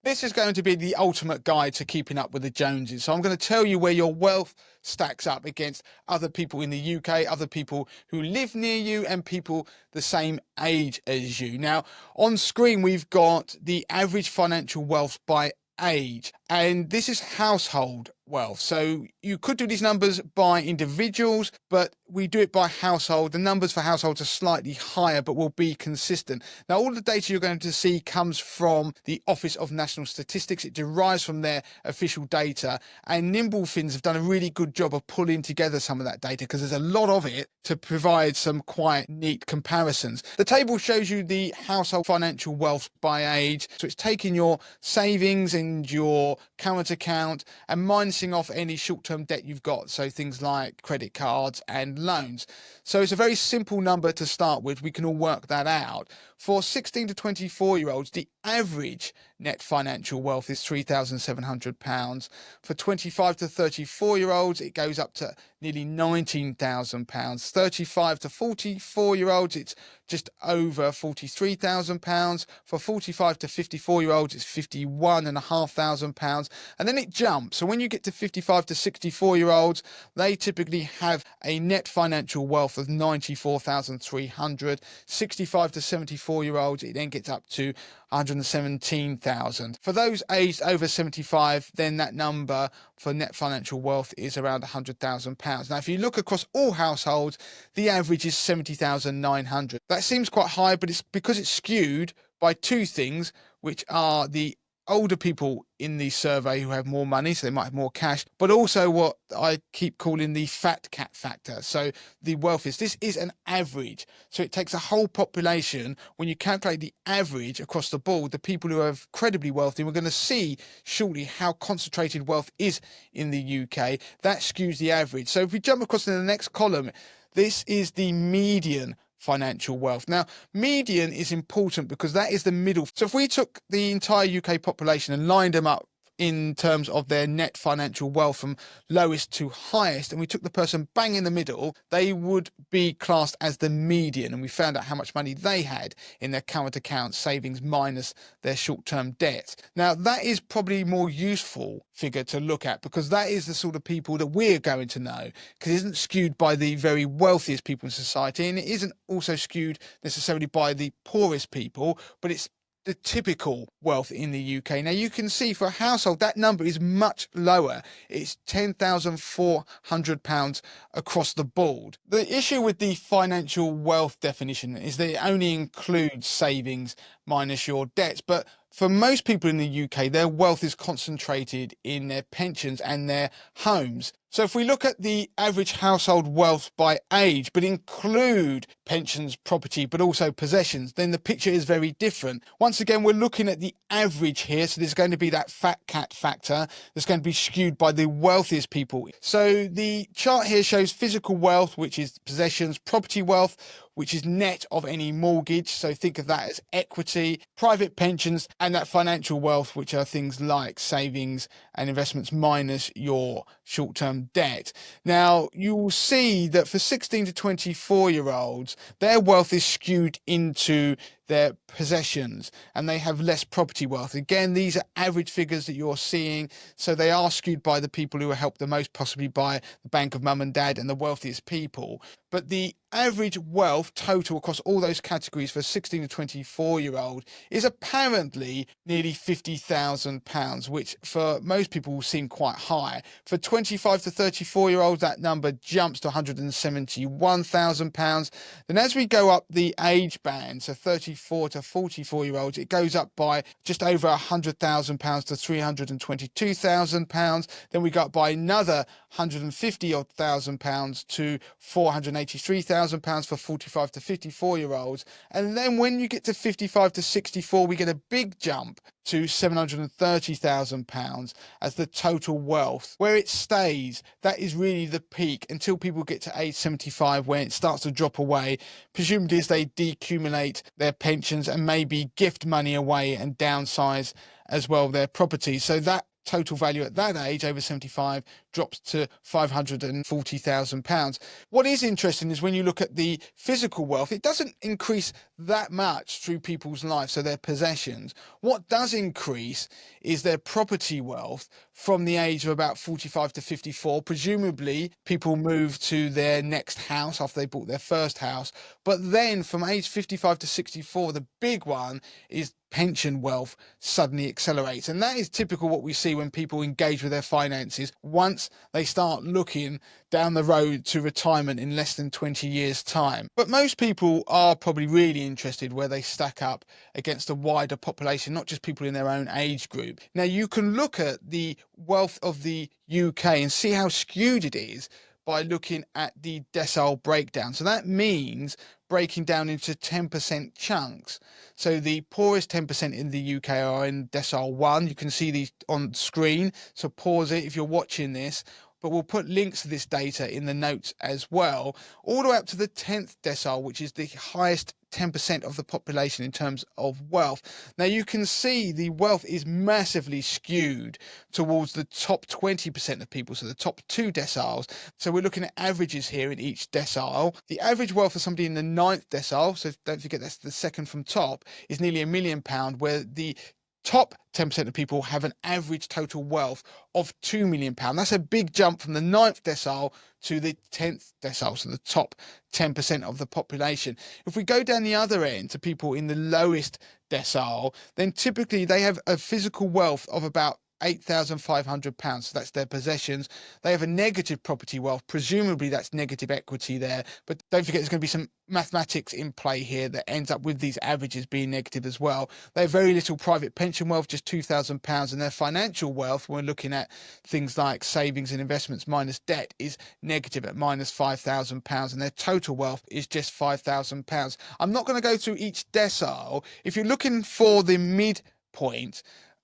This is going to be the ultimate guide to keeping up with the Joneses. So I'm going to tell you where your wealth stacks up against other people in the UK, other people who live near you, and people the same age as you. Now, on screen, we've got the average financial wealth by age, and this is household wealth. So you could do these numbers by individuals, but we do it by household. The numbers for households are slightly higher, but will be consistent. Now, all the data you're going to see comes from the Office of National Statistics. It derives from their official data, and Nimblefins have done a really good job of pulling together some of that data because there's a lot of it to provide some quite neat comparisons. The table shows you the household financial wealth by age. So it's taking your savings and your current account and minusing off any short-term debt you've got, so things like credit cards and loans. So it's a very simple number to start with. We can all work that out. For 16 to 24-year-olds, the average net financial wealth is £3,700. For 25 to 34-year-olds, it goes up to nearly £19,000. 35 to 44-year-olds, it's just over £43,000. For 45 to 54-year-olds, it's £51,500. And then it jumps. So when you get to 55 to 64-year-olds, they typically have a net financial wealth of £94,300. 65 to 74-year-olds, it then gets up to £117,000. For those aged over 75, then that number for net financial wealth is around £100,000. Now, if you look across all households, the average is £70,900. That seems quite high, but it's because it's skewed by two things, which are the older people in the survey who have more money, so they might have more cash, but also what I keep calling the fat cat factor. So the wealth this is an average. So it takes a whole population. When you calculate the average across the board, the people who are incredibly wealthy, we're going to see shortly how concentrated wealth is in the UK. That skews the average. So if we jump across to the next column, this is the median financial wealth. Now, median is important because that is the middle. So if we took the entire UK population and lined them up in terms of their net financial wealth from lowest to highest, and we took the person bang in the middle, they would be classed as the median, and we found out how much money they had in their current account savings minus their short-term debt. Now, that is probably a more useful figure to look at because that is the sort of people that we're going to know, because it isn't skewed by the very wealthiest people in society, and it isn't also skewed necessarily by the poorest people, but it's the typical wealth in the UK. Now, you can see for a household, that number is much lower. It's £10,400 across the board. The issue with the financial wealth definition is that it only includes savings minus your debts. But for most people in the UK, their wealth is concentrated in their pensions and their homes. So if we look at the average household wealth by age, but include pensions, property, but also possessions, then the picture is very different. Once again, we're looking at the average here. So there's going to be that fat cat factor that's going to be skewed by the wealthiest people. So the chart here shows physical wealth, which is possessions, property wealth, which is net of any mortgage. So think of that as equity, private pensions, and that financial wealth, which are things like savings and investments minus your short-term debt. Now, you will see that for 16 to 24-year-olds, their wealth is skewed into their possessions and they have less property wealth. Again, these are average figures that you're seeing, so they are skewed by the people who are helped the most, possibly by the bank of mum and dad and the wealthiest people. But the average wealth total across all those categories for a 16 to 24-year-old is apparently nearly £50,000, which for most people will seem quite high. For 25 to 34-year-olds, that number jumps to £171,000. Then as we go up the age band, so 34 to 44-year-olds, it goes up by just over £100,000 to £322,000. Then we go up by another £150,000 to £483,000 for 45 to 54-year-olds. And then when you get to 55 to 64, we get a big jump to £730,000 as the total wealth. Where it stays, that is really the peak until people get to age 75, when it starts to drop away, presumably as they decumulate their pensions and maybe gift money away and downsize as well their property. So that total value at that age, over 75, drops to £540,000. What is interesting is when you look at the physical wealth, it doesn't increase that much through people's lives, so their possessions. What does increase is their property wealth from the age of about 45 to 54. Presumably, people move to their next house after they bought their first house. But then from age 55 to 64, the big one is pension wealth suddenly accelerates. And that is typical what we see when people engage with their finances once they start looking down the road to retirement in less than 20 years' time. But most people are probably really interested where they stack up against a wider population, not just people in their own age group. Now, you can look at the wealth of the UK and see how skewed it is by looking at the decile breakdown. So that means breaking down into 10% chunks. So the poorest 10% in the UK are in decile 1. You can see these on screen, so pause it if you're watching this. But we'll put links to this data in the notes as well, all the way up to the 10th decile, which is the highest 10% of the population in terms of wealth. Now you can see the wealth is massively skewed towards the top 20% of people, so the top 2 deciles. So we're looking at averages here in each decile. The average wealth of somebody in the 9th decile, so don't forget that's the second from top, is nearly £1 million, where the top 10% of people have an average total wealth of £2 million. That's a big jump from the 9th decile to the 10th decile, so the top 10% of the population. If we go down the other end to people in the lowest decile, then typically they have a physical wealth of about £8,500, so that's their possessions. They have a negative property wealth, presumably that's negative equity there, but don't forget there's going to be some mathematics in play here that ends up with these averages being negative as well. They have very little private pension wealth, just £2,000, and their financial wealth, when we're looking at things like savings and investments minus debt, is negative at minus £5,000, and their total wealth is just £5,000. I'm not going to go through each decile. If you're looking for the midpoint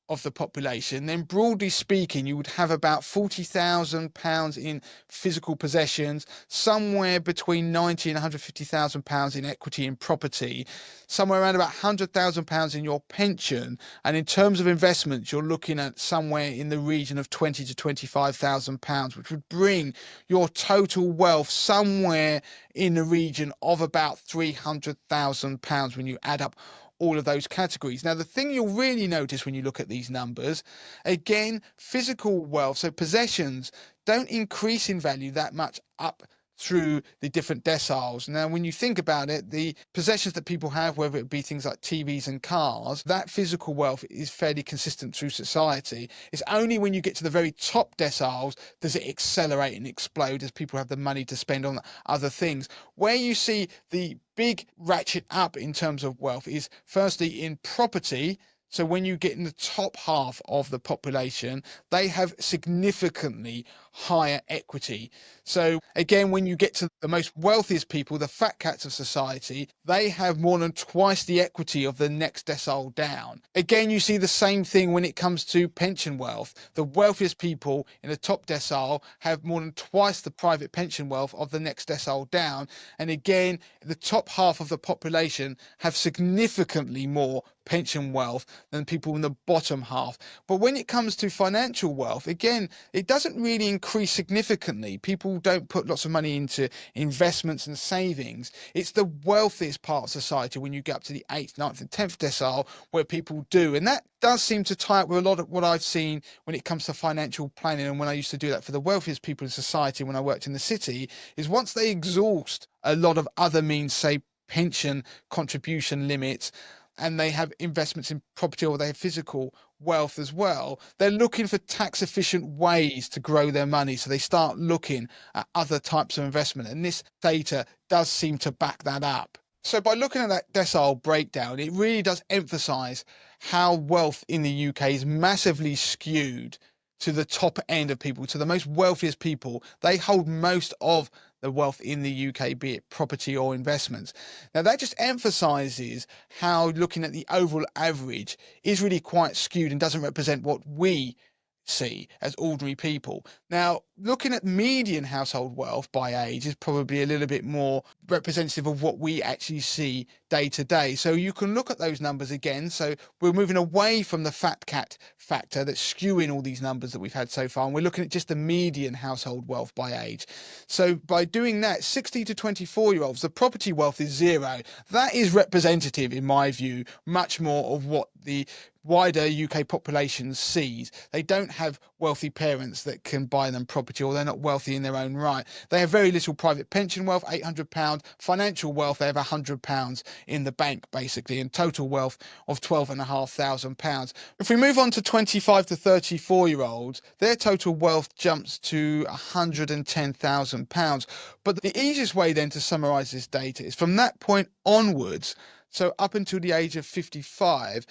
of the population, then broadly speaking, you would have about £40,000 in physical possessions, somewhere between £90,000 and £150,000 in equity in property, somewhere around about £100,000 in your pension, and in terms of investments, you're looking at somewhere in the region of £20,000 to £25,000, which would bring your total wealth somewhere in the region of about £300,000 when you add up all of those categories. Now, the thing you'll really notice when you look at these numbers, again, physical wealth, so possessions, don't increase in value that much up through the different deciles. Now, when you think about it, the possessions that people have, whether it be things like TVs and cars, that physical wealth is fairly consistent through society. It's only when you get to the very top deciles does it accelerate and explode as people have the money to spend on other things. Where you see the big ratchet up in terms of wealth is firstly in property. So when you get in the top half of the population, they have significantly higher equity. So again, when you get to the most wealthiest people, the fat cats of society, they have more than twice the equity of the next decile down. Again, you see the same thing when it comes to pension wealth. The wealthiest people in the top decile have more than twice the private pension wealth of the next decile down. And again, the top half of the population have significantly more pension wealth than people in the bottom half. But when it comes to financial wealth, again, it doesn't really increase significantly. People don't put lots of money into investments and savings. It's the wealthiest part of society when you get up to the 8th, 9th and 10th decile where people do. And that does seem to tie up with a lot of what I've seen when it comes to financial planning, and when I used to do that for the wealthiest people in society when I worked in the city, is once they exhaust a lot of other means, say pension contribution limits, and they have investments in property or they have physical wealth as well, they're looking for tax efficient ways to grow their money. So they start looking at other types of investment. And this data does seem to back that up. So by looking at that decile breakdown, it really does emphasize how wealth in the UK is massively skewed to the top end of people, to the most wealthiest people. They hold most of the wealth in the UK, be it property or investments. Now, that just emphasizes how looking at the overall average is really quite skewed and doesn't represent what we see as ordinary people. Now, looking at median household wealth by age is probably a little bit more representative of what we actually see day to day. So you can look at those numbers again. So we're moving away from the fat cat factor that's skewing all these numbers that we've had so far, and we're looking at just the median household wealth by age. So by doing that, 60 to 24-year-olds, the property wealth is zero. That is representative, in my view, much more of what the wider UK population sees. They don't have wealthy parents that can buy them property, or they're not wealthy in their own right. They have very little private pension wealth, £800, financial wealth, they have £100 in the bank basically, and total wealth of £12,500. If we move on to 25 to 34-year-olds, their total wealth jumps to £110,000. But the easiest way then to summarise this data is from that point onwards, so up until the age of 55,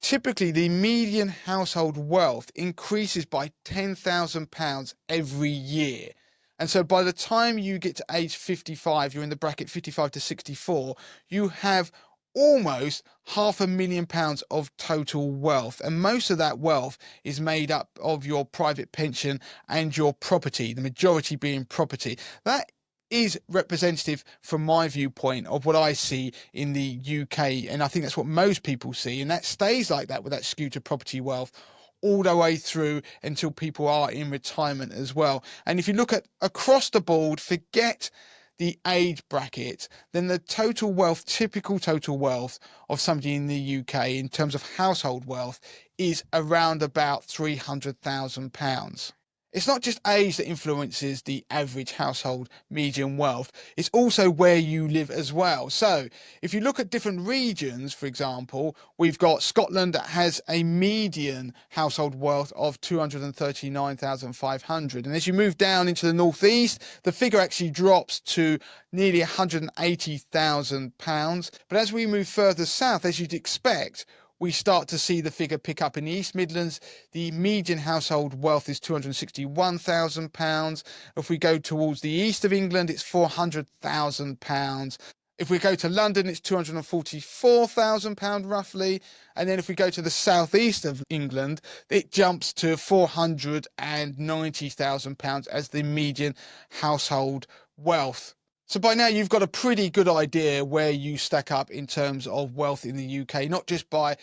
typically the median household wealth increases by £10,000 every year. And so by the time you get to age 55, you're in the bracket 55 to 64, you have almost £500,000 of total wealth. And most of that wealth is made up of your private pension and your property, the majority being property. That is representative from my viewpoint of what I see in the UK, and I think that's what most people see, and that stays like that with that skew to property wealth all the way through until people are in retirement as well. And if you look at across the board, forget the age bracket, then the total wealth, typical total wealth of somebody in the UK in terms of household wealth is around about £300,000. It's not just age that influences the average household median wealth, it's also where you live as well. So if you look at different regions, for example, we've got Scotland that has a median household wealth of £239,500. And as you move down into the northeast, the figure actually drops to nearly £180,000. But as we move further south, as you'd expect, we start to see the figure pick up in the East Midlands. The median household wealth is £261,000. If we go towards the east of England, it's £400,000. If we go to London, it's £244,000 roughly. And then if we go to the southeast of England, it jumps to £490,000 as the median household wealth. So by now you've got a pretty good idea where you stack up in terms of wealth in the UK, not just by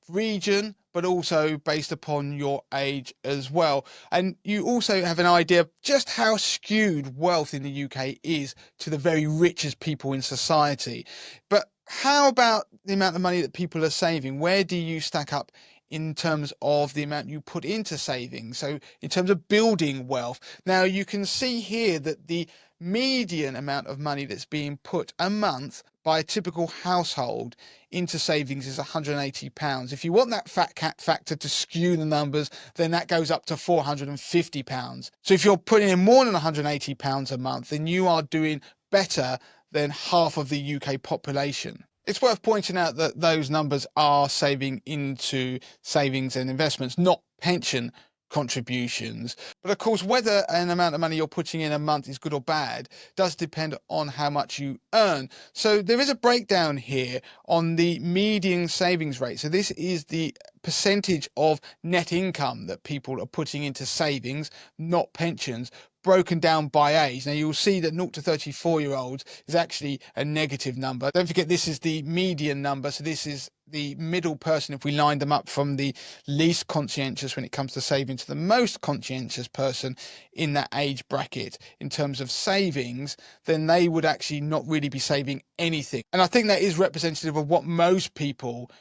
region, but also based upon your age as well. And you also have an idea of just how skewed wealth in the UK is to the very richest people in society. But how about the amount of money that people are saving? Where do you stack up in terms of the amount you put into savings? So in terms of building wealth. Now you can see here that the median amount of money that's being put a month by a typical household into savings is £180. If you want that fat cat factor to skew the numbers, then that goes up to £450. So if you're putting in more than £180 a month, then you are doing better than half of the UK population. It's worth pointing out that those numbers are saving into savings and investments, not pension contributions. But of course, whether an amount of money you're putting in a month is good or bad does depend on how much you earn. So there is a breakdown here on the median savings rate. So this is the percentage of net income that people are putting into savings, not pensions, broken down by age. Now you'll see that 0 to 34-year-olds is actually a negative number. Don't forget this is the median number, so this is the middle person. If we line them up from the least conscientious when it comes to saving to the most conscientious person in that age bracket in terms of savings, then they would actually not really be saving anything. And I think that is representative of what most people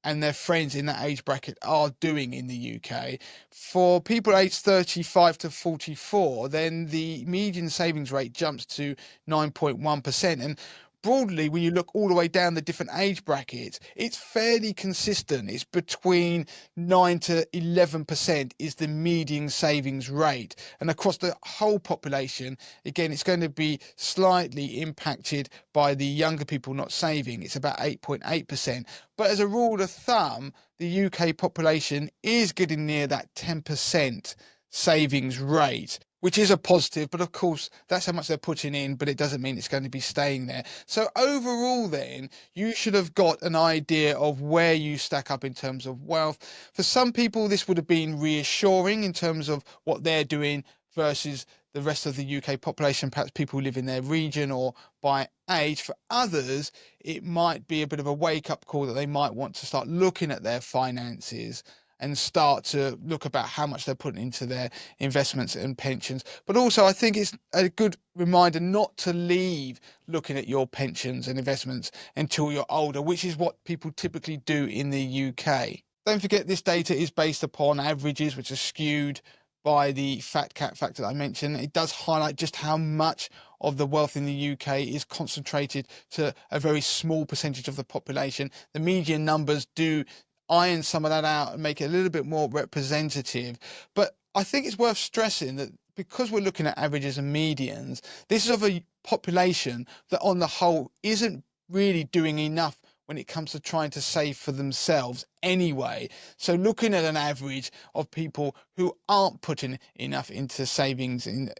and their friends in that age bracket are doing in the UK. For people aged 35 to 44, then the median savings rate jumps to 9.1%. And broadly, when you look all the way down the different age brackets, it's fairly consistent. It's between 9 to 11% is the median savings rate. And across the whole population, again, it's going to be slightly impacted by the younger people not saving. It's about 8.8%. But as a rule of thumb, the UK population is getting near that 10% savings rate, which is a positive, but of course that's how much they're putting in, but it doesn't mean it's going to be staying there. So overall then, you should have got an idea of where you stack up in terms of wealth. For some people, this would have been reassuring in terms of what they're doing versus the rest of the UK population, perhaps people who live in their region or by age. For others, it might be a bit of a wake-up call that they might want to start looking at their finances and start to look about how much they're putting into their investments and pensions. But also, I think it's a good reminder not to leave looking at your pensions and investments until you're older, which is what people typically do in the UK. Don't forget, this data is based upon averages, which are skewed by the fat cat factor that I mentioned. It does highlight just how much of the wealth in the UK is concentrated to a very small percentage of the population. The median numbers do iron some of that out and make it a little bit more representative. But I think it's worth stressing that because we're looking at averages and medians, this is of a population that on the whole isn't really doing enough when it comes to trying to save for themselves anyway. So looking at an average of people who aren't putting enough into savings, in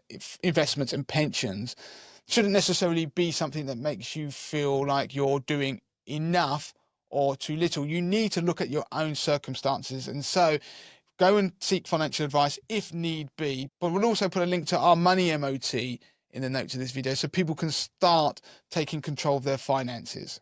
investments and pensions shouldn't necessarily be something that makes you feel like you're doing enough or too little. You need to look at your own circumstances, and so go and seek financial advice if need be. But we'll also put a link to our money MOT in the notes of this video so people can start taking control of their finances.